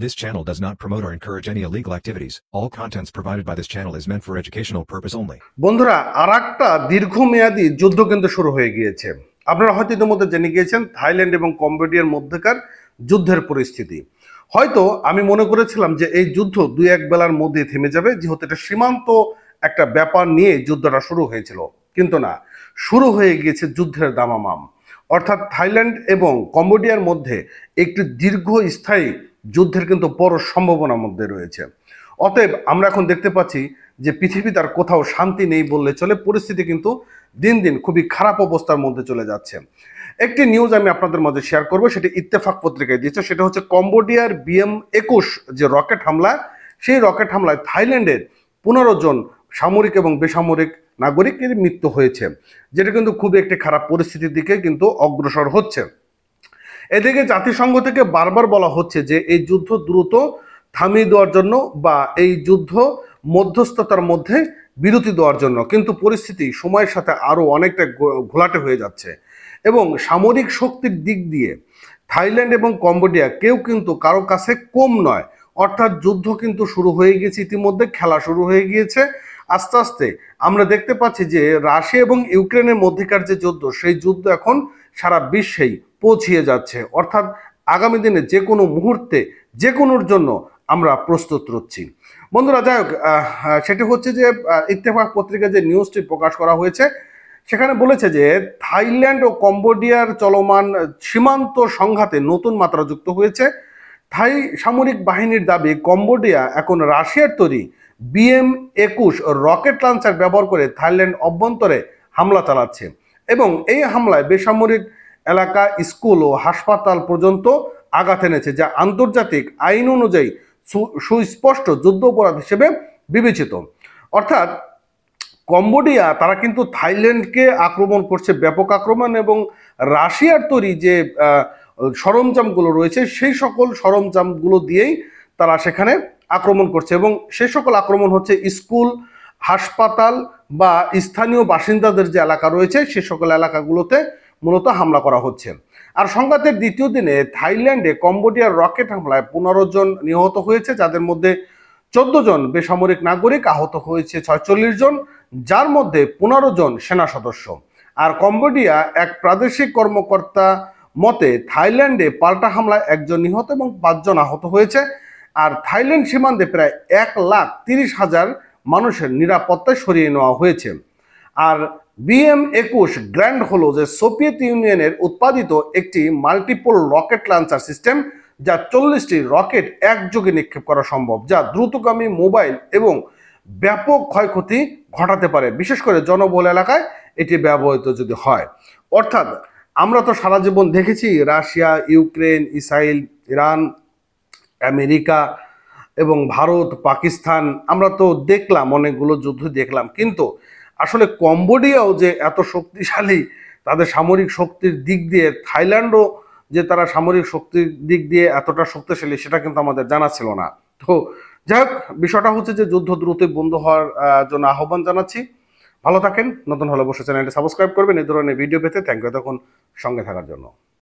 This channel does not promote or encourage any illegal activities. All contents provided by this channel is meant for educational purpose only. বন্ধুরা, আরেকটা দীর্ঘমেয়াদী যুদ্ধ কিন্তু শুরু হয়ে গিয়েছে। আপনারা হয়তো ইতিমধ্যে জেনে গিয়েছেন থাইল্যান্ড এবং কম্বোডিয়ার মধ্যকার যুদ্ধের পরিস্থিতি। হয়তো আমি মনে করেছিলাম যে এই যুদ্ধ দুই এক বেলার মধ্যে থেমে যাবে, যেহেতু এটা সীমান্ত একটা ব্যাপার নিয়ে যুদ্ধটা শুরু হয়েছিল, কিন্তু না, শুরু হয়ে গিয়েছে যুদ্ধের দামামাম। অর্থাৎ থাইল্যান্ড এবং কম্বোডিয়ার মধ্যে একটি দীর্ঘস্থায়ী যুদ্ধের কিন্তু বড় সম্ভাবনার মধ্যে রয়েছে। অতএব আমরা এখন দেখতে পাচ্ছি যে পৃথিবী তার কোথাও শান্তি নেই বললে চলে। পরিস্থিতি কিন্তু দিন দিন খুবই খারাপ অবস্থার মধ্যে চলে যাচ্ছে। একটি নিউজ আমি আপনাদের মাঝে শেয়ার করবো, সেটি ইত্তেফাক পত্রিকায় দিয়েছে। সেটা হচ্ছে কম্বোডিয়ার BM-21 যে রকেট হামলা, সেই রকেট হামলায় থাইল্যান্ডের 15 জন সামরিক এবং বেসামরিক নাগরিকের মৃত্যু হয়েছে, যেটা কিন্তু খুবই একটি খারাপ পরিস্থিতির দিকে কিন্তু অগ্রসর হচ্ছে। এদিকে জাতিসংঘ থেকে বারবার বলা হচ্ছে যে এই যুদ্ধ দ্রুত থামিয়ে দেওয়ার জন্য বা এই যুদ্ধ মধ্যস্থতার মধ্যে বিরতি দেওয়ার জন্য, কিন্তু পরিস্থিতি সময়ের সাথে আরো অনেকটা ঘোলাটে হয়ে যাচ্ছে। এবং সামরিক শক্তির দিক দিয়ে থাইল্যান্ড এবং কম্বোডিয়া কেউ কিন্তু কারো কাছে কম নয়। অর্থাৎ যুদ্ধ কিন্তু শুরু হয়ে গিয়েছে, ইতিমধ্যে খেলা শুরু হয়ে গিয়েছে। আস্তে আস্তে আমরা দেখতে পাচ্ছি যে রাশিয়া এবং ইউক্রেনের মধ্যকার যে যুদ্ধ, সেই যুদ্ধ এখন সারা বিশ্বেই পৌঁছিয়ে যাচ্ছে। অর্থাৎ আগামী দিনে যে কোনো মুহূর্তে যে কোনোর জন্য আমরা প্রস্তুত রচ্ছি। বন্ধুরা, যাই হোক, সেটি হচ্ছে যে ইত্তেফাক পত্রিকায় যে নিউজটি প্রকাশ করা হয়েছে, সেখানে বলেছে যে থাইল্যান্ড ও কম্বোডিয়ার চলমান সীমান্ত সংঘাতে নতুন মাত্রা যুক্ত হয়েছে। থাই সামরিক বাহিনীর দাবি, কম্বোডিয়া এখন রাশিয়ার তৈরি BM-21 রকেট লঞ্চার ব্যবহার করে থাইল্যান্ড অভ্যন্তরে হামলা চালাচ্ছে এবং এই হামলায় বেসামরিক এলাকা, স্কুল ও হাসপাতাল পর্যন্ত আঘাত এনেছে, যা আন্তর্জাতিক আইন অনুযায়ী সুস্পষ্ট যুদ্ধ অপরাধ হিসেবে বিবেচিত। অর্থাৎ কম্বোডিয়া তারা কিন্তু থাইল্যান্ডকে আক্রমণ করছে, ব্যাপক আক্রমণ, এবং রাশিয়ার তৈরি যে সরঞ্জামগুলো রয়েছে সেই সকল সরঞ্জামগুলো দিয়েই তারা সেখানে আক্রমণ করছে এবং সেই সকল আক্রমণ হচ্ছে স্কুল, হাসপাতাল বা স্থানীয় বাসিন্দাদের যে এলাকা রয়েছে সে সকল এলাকাগুলোতে মূলত হামলা করা হচ্ছে। আর সংঘাতের দ্বিতীয় দিনে থাইল্যান্ডে কম্বোডিয়ার রকেট হামলায় 15 জন নিহত হয়েছে, যাদের মধ্যে 14 জন বেসামরিক নাগরিক, আহত হয়েছে 46 জন, যার মধ্যে 15 জন সেনা সদস্য। আর কম্বোডিয়া এক প্রাদেশিক কর্মকর্তা মতে থাইল্যান্ডে পাল্টা হামলায় 1 জন নিহত এবং 5 জন আহত হয়েছে। আর থাইল্যান্ড সীমান্তে প্রায় 1,30,000 মানুষের নিরাপত্তায় সরিয়ে নেওয়া হয়েছে। আর BM-21 গ্র্যান্ড হলো যে সোভিয়েত ইউনিয়নের উৎপাদিত একটি মাল্টিপল রকেট লঞ্চার সিস্টেম, যা 40টি রকেট একযোগে নিক্ষেপ করা সম্ভব, যা দ্রুতগামী, মোবাইল এবং ব্যাপক ক্ষয়ক্ষতি ঘটাতে পারে, বিশেষ করে জনবহুল এলাকায় এটি ব্যবহৃত যদি হয়। অর্থাৎ আমরা তো সারা জীবন দেখেছি Russia, Ukraine, Israel, Iran, America এবং ভারত, পাকিস্তান, আমরা তো দেখলাম অনেকগুলো যুদ্ধ দেখলাম, কিন্তু আসলে কম্বোডিয়াও যে এত শক্তিশালী তাদের সামরিক শক্তির দিক দিয়ে, থাইল্যান্ডও যে তারা সামরিক শক্তির দিক দিয়ে এতটা শক্তিশালী, সেটা কিন্তু আমাদের জানা ছিল না। তো যাই হোক, বিষয়টা হচ্ছে যে যুদ্ধ দ্রুতই বন্ধ হওয়ার জন্য আহ্বান জানাচ্ছি। ভালো থাকেন। নতুন হলে অবশ্যই চ্যানেলটি সাবস্ক্রাইব করবেন এই ধরনের ভিডিও পেতে। থ্যাংক ইউ এতক্ষণ সঙ্গে থাকার জন্য।